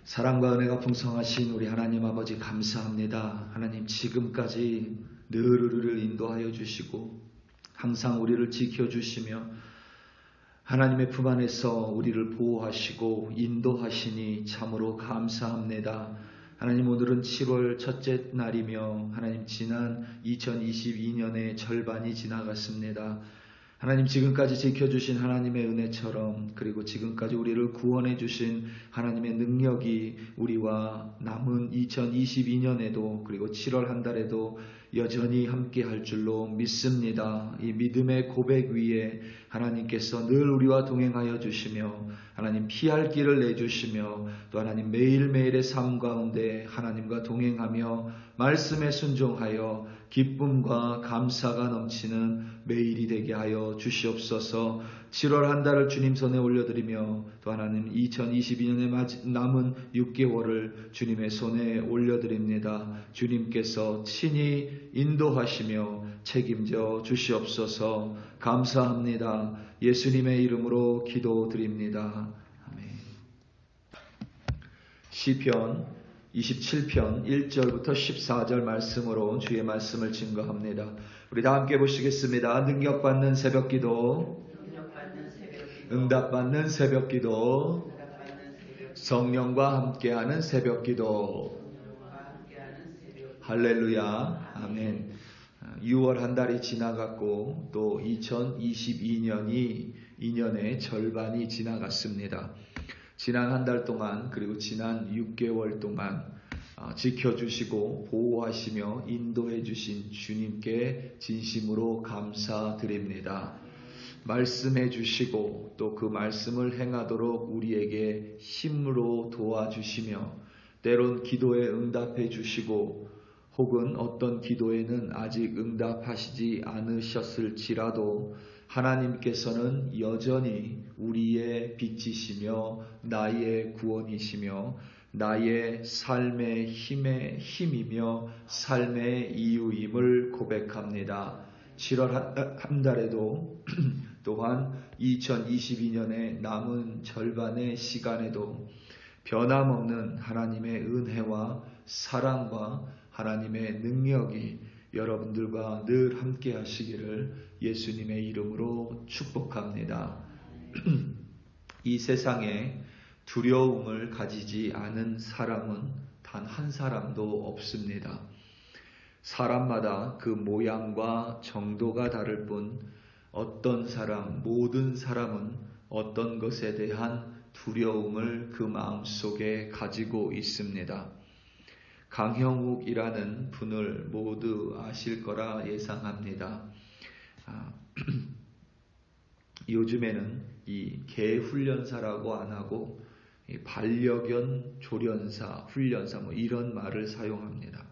사랑과 은혜가 풍성하신 우리 하나님 아버지 감사합니다. 하나님 지금까지 늘 우리를 인도하여 주시고 항상 우리를 지켜주시며 하나님의 품 안에서 우리를 보호하시고 인도하시니 참으로 감사합니다. 하나님 오늘은 7월 첫째 날이며 하나님 지난 2022년의 절반이 지나갔습니다. 하나님 지금까지 지켜주신 하나님의 은혜처럼 그리고 지금까지 우리를 구원해 주신 하나님의 능력이 우리와 남은 2022년에도 그리고 7월 한 달에도 여전히 함께 할 줄로 믿습니다. 이 믿음의 고백 위에 하나님께서 늘 우리와 동행하여 주시며 하나님 피할 길을 내주시며 또 하나님 매일매일의 삶 가운데 하나님과 동행하며 말씀에 순종하여 기쁨과 감사가 넘치는 매일이 되게 하여 주시옵소서. 7월 한 달을 주님 손에 올려드리며 또 하나님 2022년의 남은 6개월을 주님의 손에 올려드립니다. 주님께서 친히 인도하시며 책임져 주시옵소서. 감사합니다. 예수님의 이름으로 기도드립니다. 아멘. 시편 27편 1절부터 14절 말씀으로 주의 말씀을 증거합니다. 우리 다 함께 보시겠습니다. 능력받는 새벽기도, 응답받는 새벽기도, 성령과 함께하는 새벽기도. 할렐루야. 아멘. 6월 한 달이 지나갔고 또 2022년이 2년의 절반이 지나갔습니다. 지난 한 달 동안 그리고 지난 6개월 동안 지켜주시고 보호하시며 인도해 주신 주님께 진심으로 감사드립니다. 말씀해 주시고 또 그 말씀을 행하도록 우리에게 힘으로 도와주시며 때론 기도에 응답해 주시고 혹은 어떤 기도에는 아직 응답하시지 않으셨을지라도 하나님께서는 여전히 우리의 빛이시며 나의 구원이시며 나의 삶의 힘이며 삶의 이유임을 고백합니다. 7월 한 달에도 또한 2022년의 남은 절반의 시간에도 변함없는 하나님의 은혜와 사랑과 하나님의 능력이 여러분들과 늘 함께 하시기를 예수님의 이름으로 축복합니다. 이 세상에 두려움을 가지지 않은 사람은 단 한 사람도 없습니다. 사람마다 그 모양과 정도가 다를 뿐 어떤 사람, 모든 사람은 어떤 것에 대한 두려움을 그 마음속에 가지고 있습니다. 강형욱이라는 분을 모두 아실 거라 예상합니다. 요즘에는 이 개 훈련사라고 안 하고 반려견 조련사, 훈련사 이런 말을 사용합니다.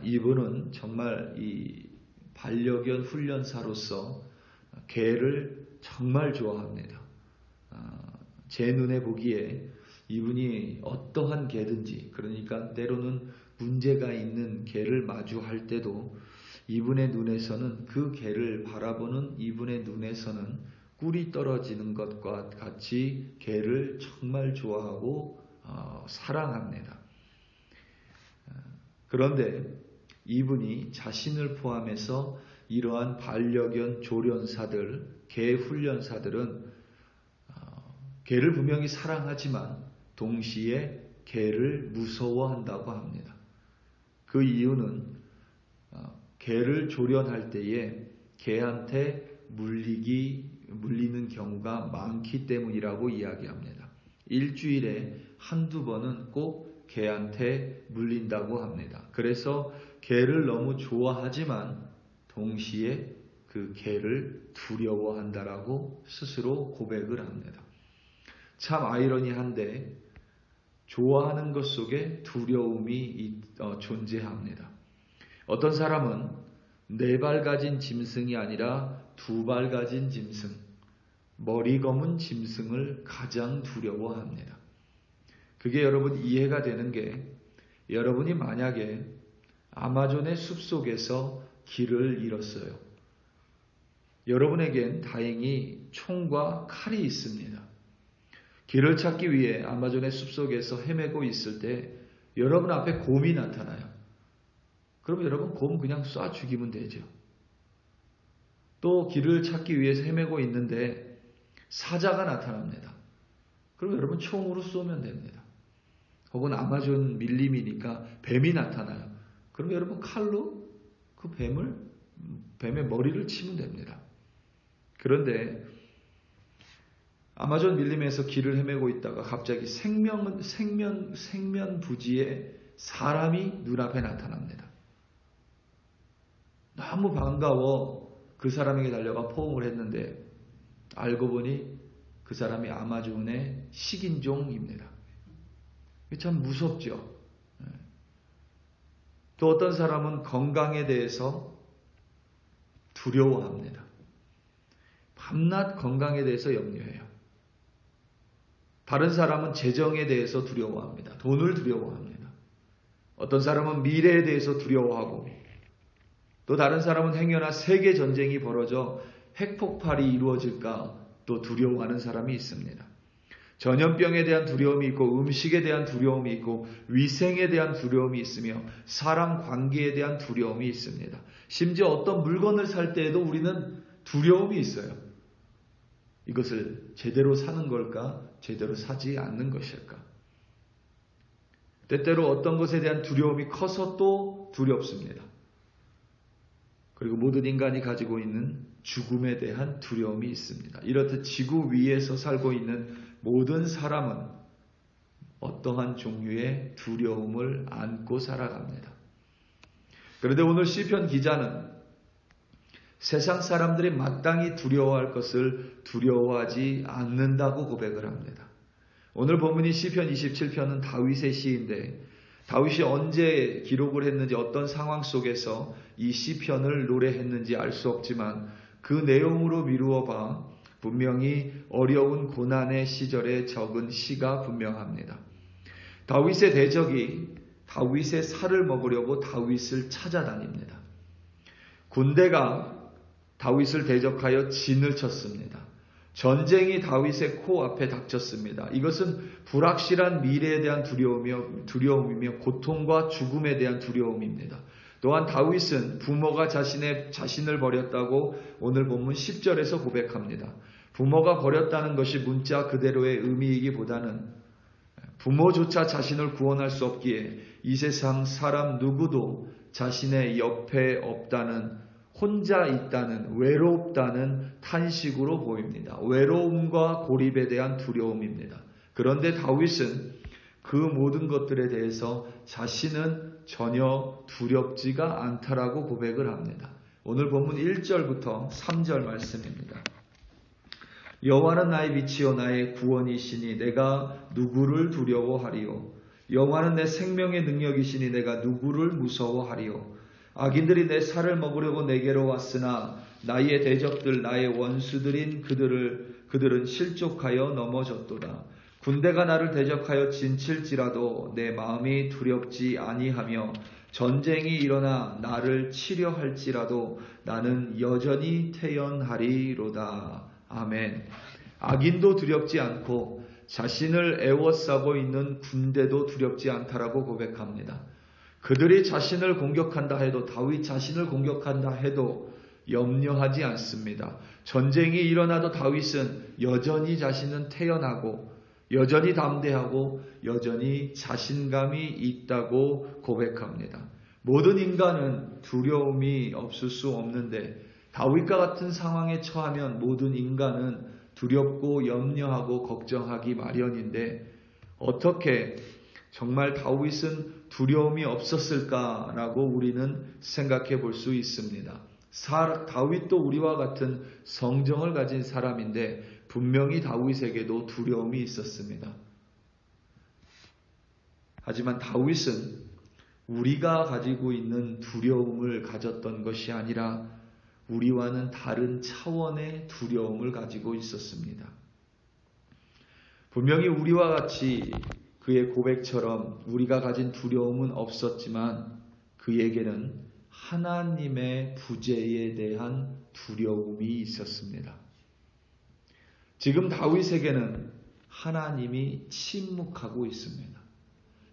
이분은 정말 이 반려견 훈련사로서 개를 정말 좋아합니다. 제 눈에 보기에 이분이 어떠한 개든지 그러니까 때로는 문제가 있는 개를 마주할 때도 이분의 눈에서는 그 개를 바라보는 이분의 눈에서는 꿀이 떨어지는 것과 같이 개를 정말 좋아하고 사랑합니다. 그런데 이분이 자신을 포함해서 이러한 반려견 조련사들, 개 훈련사들은 개를 분명히 사랑하지만 동시에 개를 무서워한다고 합니다. 그 이유는 개를 조련할 때에 개한테 물리는 경우가 많기 때문이라고 이야기합니다. 일주일에 한두 번은 꼭 개한테 물린다고 합니다. 그래서 개를 너무 좋아하지만 동시에 그 개를 두려워한다라고 스스로 고백을 합니다. 참 아이러니한데 좋아하는 것 속에 두려움이 존재합니다. 어떤 사람은 4발 가진 짐승이 아니라 2발 가진 짐승, 머리 검은 짐승을 가장 두려워합니다. 그게 여러분 이해가 되는 게 여러분이 만약에 아마존의 숲속에서 길을 잃었어요. 여러분에겐 다행히 총과 칼이 있습니다. 길을 찾기 위해 아마존의 숲속에서 헤매고 있을 때 여러분 앞에 곰이 나타나요. 그러면 여러분 곰 그냥 쏴 죽이면 되죠. 또 길을 찾기 위해서 헤매고 있는데 사자가 나타납니다. 그럼 여러분 총으로 쏘면 됩니다. 혹은 아마존 밀림이니까 뱀이 나타나요. 그럼 여러분 칼로 그 뱀의 머리를 치면 됩니다. 그런데 아마존 밀림에서 길을 헤매고 있다가 갑자기 생면부지에 사람이 눈앞에 나타납니다. 너무 반가워 그 사람에게 달려가 포옹을 했는데 알고 보니 그 사람이 아마존의 식인종입니다. 참 무섭죠. 또 어떤 사람은 건강에 대해서 두려워합니다. 밤낮 건강에 대해서 염려해요. 다른 사람은 재정에 대해서 두려워합니다. 돈을 두려워합니다. 어떤 사람은 미래에 대해서 두려워하고 또 다른 사람은 행여나 세계 전쟁이 벌어져 핵폭발이 이루어질까 또 두려워하는 사람이 있습니다. 전염병에 대한 두려움이 있고 음식에 대한 두려움이 있고 위생에 대한 두려움이 있으며 사람 관계에 대한 두려움이 있습니다. 심지어 어떤 물건을 살 때에도 우리는 두려움이 있어요. 이것을 제대로 사는 걸까? 제대로 사지 않는 것일까? 때때로 어떤 것에 대한 두려움이 커서 또 두렵습니다. 그리고 모든 인간이 가지고 있는 죽음에 대한 두려움이 있습니다. 이렇듯 지구 위에서 살고 있는 모든 사람은 어떠한 종류의 두려움을 안고 살아갑니다. 그런데 오늘 시편 기자는 세상 사람들이 마땅히 두려워할 것을 두려워하지 않는다고 고백을 합니다. 오늘 본문이 시편 27편은 다윗의 시인데 다윗이 언제 기록을 했는지 어떤 상황 속에서 이 시편을 노래했는지 알 수 없지만 그 내용으로 미루어 봐 분명히 어려운 고난의 시절에 적은 시가 분명합니다. 다윗의 대적이 다윗의 살을 먹으려고 다윗을 찾아다닙니다. 군대가 다윗을 대적하여 진을 쳤습니다. 전쟁이 다윗의 코앞에 닥쳤습니다. 이것은 불확실한 미래에 대한 두려움이며 고통과 죽음에 대한 두려움입니다. 또한 다윗은 부모가 자신을 버렸다고 오늘 본문 10절에서 고백합니다. 부모가 버렸다는 것이 문자 그대로의 의미이기보다는 부모조차 자신을 구원할 수 없기에 이 세상 사람 누구도 자신의 옆에 없다는, 혼자 있다는, 외롭다는 탄식으로 보입니다. 외로움과 고립에 대한 두려움입니다. 그런데 다윗은 그 모든 것들에 대해서 자신은 전혀 두렵지가 않다라고 고백을 합니다. 오늘 본문 1절부터 3절 말씀입니다. 여호와는 나의 빛이요 나의 구원이시니 내가 누구를 두려워하리요. 여호와는 내 생명의 능력이시니 내가 누구를 무서워하리요. 악인들이 내 살을 먹으려고 내게로 왔으나 나의 대적들 나의 원수들인 그들은 실족하여 넘어졌도다. 군대가 나를 대적하여 진칠지라도 내 마음이 두렵지 아니하며 전쟁이 일어나 나를 치려 할지라도 나는 여전히 태연하리로다. 아멘. 악인도 두렵지 않고 자신을 애워싸고 있는 군대도 두렵지 않다라고 고백합니다. 그들이 자신을 공격한다 해도, 다윗 자신을 공격한다 해도 염려하지 않습니다. 전쟁이 일어나도 다윗은 여전히 자신은 태연하고 여전히 담대하고 여전히 자신감이 있다고 고백합니다. 모든 인간은 두려움이 없을 수 없는데 다윗과 같은 상황에 처하면 모든 인간은 두렵고 염려하고 걱정하기 마련인데 어떻게 정말 다윗은 두려움이 없었을까라고 우리는 생각해 볼 수 있습니다. 다윗도 우리와 같은 성정을 가진 사람인데 분명히 다윗에게도 두려움이 있었습니다. 하지만 다윗은 우리가 가지고 있는 두려움을 가졌던 것이 아니라 우리와는 다른 차원의 두려움을 가지고 있었습니다. 분명히 우리와 같이 그의 고백처럼 우리가 가진 두려움은 없었지만 그에게는 하나님의 부재에 대한 두려움이 있었습니다. 지금 다윗에게는 하나님이 침묵하고 있습니다.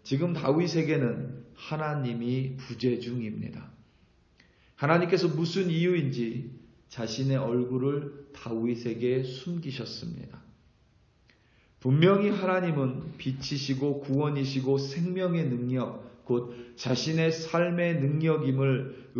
지금 다윗에게는 하나님이 부재 중입니다. 하나님께서 무슨 이유인지 자신의 얼굴을 다윗에게 숨기셨습니다. 분명히 하나님은 빛이시고 구원이시고 생명의 능력, 곧 자신의 삶의 능력임을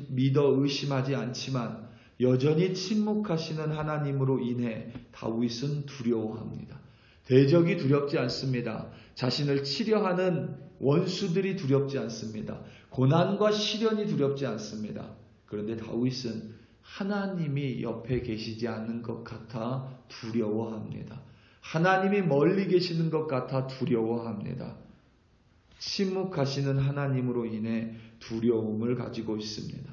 믿어 의심하지 않지만 여전히 침묵하시는 하나님으로 인해 다윗은 두려워합니다. 대적이 두렵지 않습니다. 자신을 치려하는 원수들이 두렵지 않습니다. 고난과 시련이 두렵지 않습니다. 그런데 다윗은 하나님이 옆에 계시지 않는 것 같아 두려워합니다. 하나님이 멀리 계시는 것 같아 두려워합니다. 침묵하시는 하나님으로 인해 두려움을 가지고 있습니다.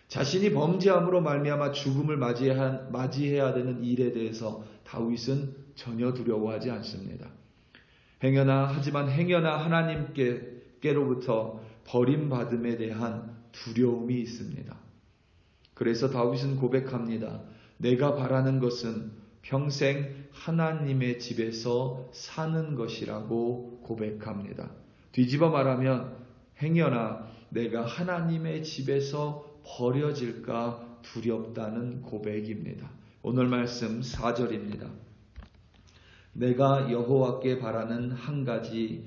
자신이 범죄함으로 말미암아 죽음을 맞이해야 되는 일에 대해서 다윗은 전혀 두려워하지 않습니다. 하지만 행여나 하나님께로부터 버림받음에 대한 두려움이 있습니다. 그래서 다윗은 고백합니다. 내가 바라는 것은 평생 하나님의 집에서 사는 것이라고 고백합니다. 뒤집어 말하면 행여나 내가 하나님의 집에서 버려질까 두렵다는 고백입니다. 오늘 말씀 4절입니다. 내가 여호와께 바라는 한 가지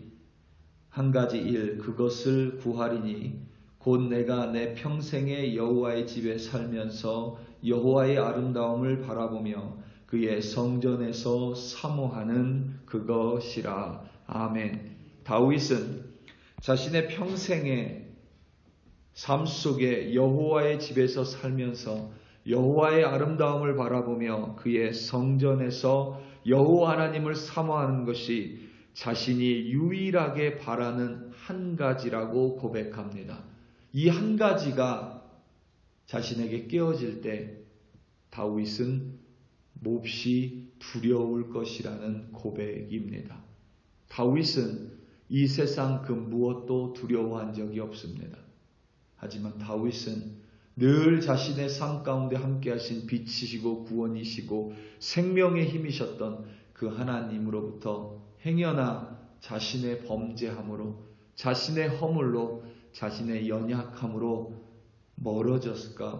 일 그것을 구하리니 곧 내가 내 평생에 여호와의 집에 살면서 여호와의 아름다움을 바라보며 그의 성전에서 사모하는 그것이라. 아멘. 다윗은 자신의 평생의 삶 속에 여호와의 집에서 살면서 여호와의 아름다움을 바라보며 그의 성전에서 여호와 하나님을 사모하는 것이 자신이 유일하게 바라는 한 가지라고 고백합니다. 이 한 가지가 자신에게 깨어질 때 다윗은 몹시 두려울 것이라는 고백입니다. 다윗은 이 세상 그 무엇도 두려워한 적이 없습니다. 하지만 다윗은 늘 자신의 삶 가운데 함께하신 빛이시고 구원이시고 생명의 힘이셨던 그 하나님으로부터 행여나 자신의 범죄함으로 자신의 허물로 자신의 연약함으로 멀어졌을까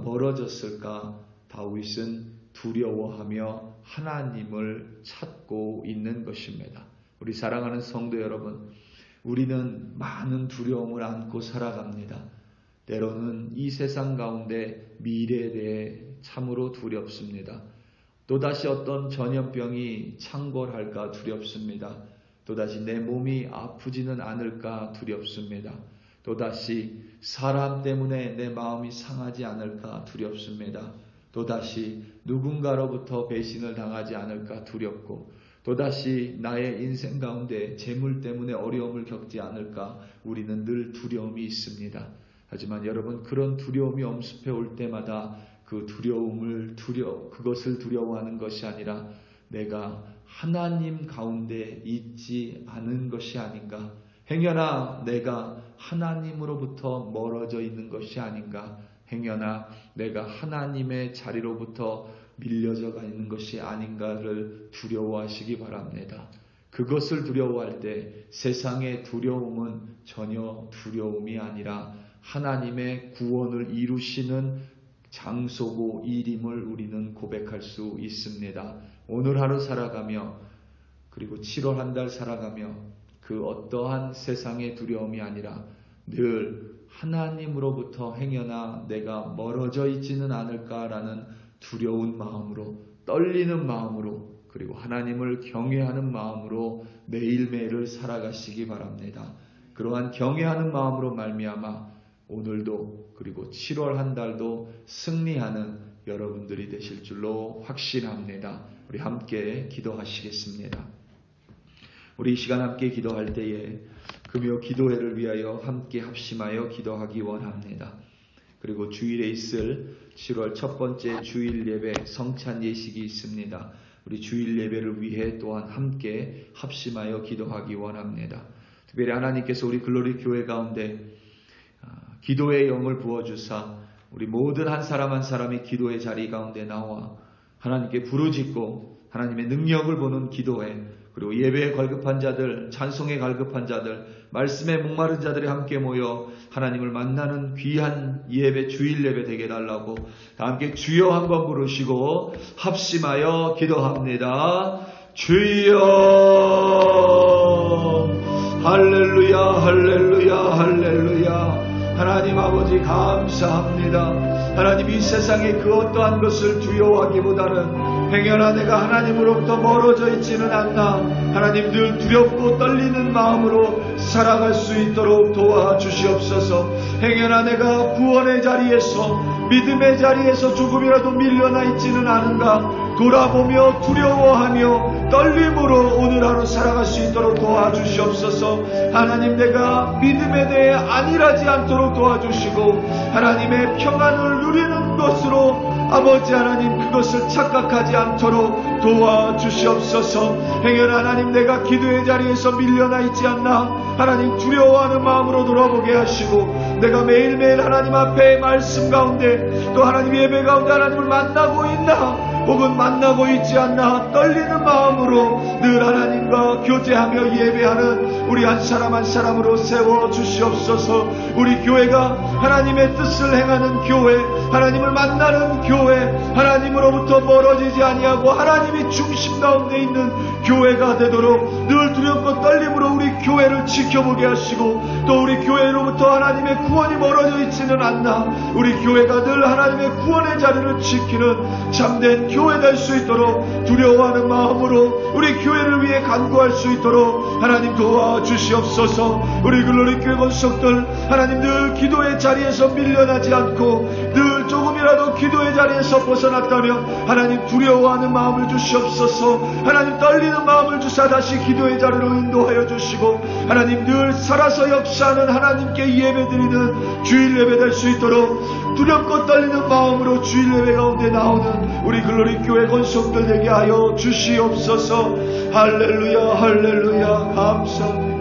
다윗은 두려워하며 하나님을 찾고 있는 것입니다. 우리 사랑하는 성도 여러분, 우리는 많은 두려움을 안고 살아갑니다. 때로는 이 세상 가운데 미래에 대해 참으로 두렵습니다. 또다시 어떤 전염병이 창궐할까 두렵습니다. 또다시 내 몸이 아프지는 않을까 두렵습니다. 또다시 사람 때문에 내 마음이 상하지 않을까 두렵습니다. 또다시 누군가로부터 배신을 당하지 않을까 두렵고 또다시 나의 인생 가운데 재물 때문에 어려움을 겪지 않을까 우리는 늘 두려움이 있습니다. 하지만 여러분, 그런 두려움이 엄습해 올 때마다 그 그것을 두려워하는 것이 아니라 내가 하나님 가운데 있지 않은 것이 아닌가, 행여나 내가 하나님으로부터 멀어져 있는 것이 아닌가, 행여나 내가 하나님의 자리로부터 밀려져 가 있는 것이 아닌가를 두려워하시기 바랍니다. 그것을 두려워할 때 세상의 두려움은 전혀 두려움이 아니라 하나님의 구원을 이루시는 장소고 일임을 우리는 고백할 수 있습니다. 오늘 하루 살아가며 그리고 7월 한 달 살아가며 그 어떠한 세상의 두려움이 아니라 늘 하나님으로부터 행여나 내가 멀어져 있지는 않을까라는 두려운 마음으로, 떨리는 마음으로, 그리고 하나님을 경외하는 마음으로 매일매일을 살아가시기 바랍니다. 그러한 경외하는 마음으로 말미암아 오늘도 그리고 7월 한 달도 승리하는 여러분들이 되실 줄로 확신합니다. 우리 함께 기도하시겠습니다. 우리 이 시간 함께 기도할 때에 금요 기도회를 위하여 함께 합심하여 기도하기 원합니다. 그리고 주일에 있을 7월 첫 번째 주일 예배 성찬 예식이 있습니다. 우리 주일 예배를 위해 또한 함께 합심하여 기도하기 원합니다. 특별히 하나님께서 우리 글로리 교회 가운데 기도의 영을 부어주사 우리 모든 한 사람 한 사람이 기도의 자리 가운데 나와 하나님께 부르짖고 하나님의 능력을 보는 기도회, 그리고 예배에 갈급한 자들, 찬송에 갈급한 자들, 말씀에 목마른 자들이 함께 모여 하나님을 만나는 귀한 예배, 주일 예배 되게 해달라고 다 함께 주여 한번 부르시고 합심하여 기도합니다. 주여. 할렐루야, 할렐루야, 할렐루야. 하나님 아버지 감사합니다. 하나님 이 세상에 그 어떠한 것을 두려워하기보다는 행여나 내가 하나님으로부터 멀어져 있지는 않나 하나님 늘 두렵고 떨리는 마음으로 살아갈 수 있도록 도와주시옵소서. 행여나 내가 구원의 자리에서 믿음의 자리에서 조금이라도 밀려나 있지는 않은가 돌아보며 두려워하며 떨림으로 오늘 하루 살아갈 수 있도록 도와주시옵소서. 하나님 내가 믿음에 대해 안일하지 않도록 도와주시고 하나님의 평안을 누리는 것으로 아버지 하나님 그것을 착각하지 않도록 도와주시옵소서. 행여나 하나님 내가 기도의 자리에서 밀려나 있지 않나 하나님 두려워하는 마음으로 돌아보게 하시고 내가 매일매일 하나님 앞에 말씀 가운데 또 하나님 예배 가운데 하나님을 만나고 있나 혹은 만나고 있지 않나 떨리는 마음으로 늘 하나님과 교제하며 예배하는 우리 한 사람 한 사람으로 세워주시옵소서. 우리 교회가 하나님의 뜻을 행하는 교회, 하나님을 만나는 교회, 하나님으로부터 멀어지지 아니하고 하나님이 중심 가운데 있는 교회가 되도록 늘 두렵고 떨림으로 우리 교회를 지켜보게 하시고 또 우리 교회로부터 하나님의 구원이 멀어져 있지는 않나 우리 교회가 늘 하나님의 구원의 자리를 지키는 참된 교회 될 수 있도록 두려워하는 마음으로 우리 교회를 위해 간구할 수 있도록 하나님 도와주시옵소서. 우리 글로리 교회 권속들 하나님 늘 기도의 자리에서 밀려나지 않고 늘 조금이라도 기도의 자리에서 벗어났다면 하나님 두려워하는 마음을 주시옵소서. 하나님 떨리는 마음을 주사 다시 기도의 자리로 인도하여 주시고 하나님 늘 살아서 역사하는 하나님께 예배드리는 주일 예배 될 수 있도록 두렵고 떨리는 마음으로 주일 예배 가운데 나오는 우리 글로리 교회 권속들 되게 하여 주시옵소서. 할렐루야, 할렐루야. 감사합니다.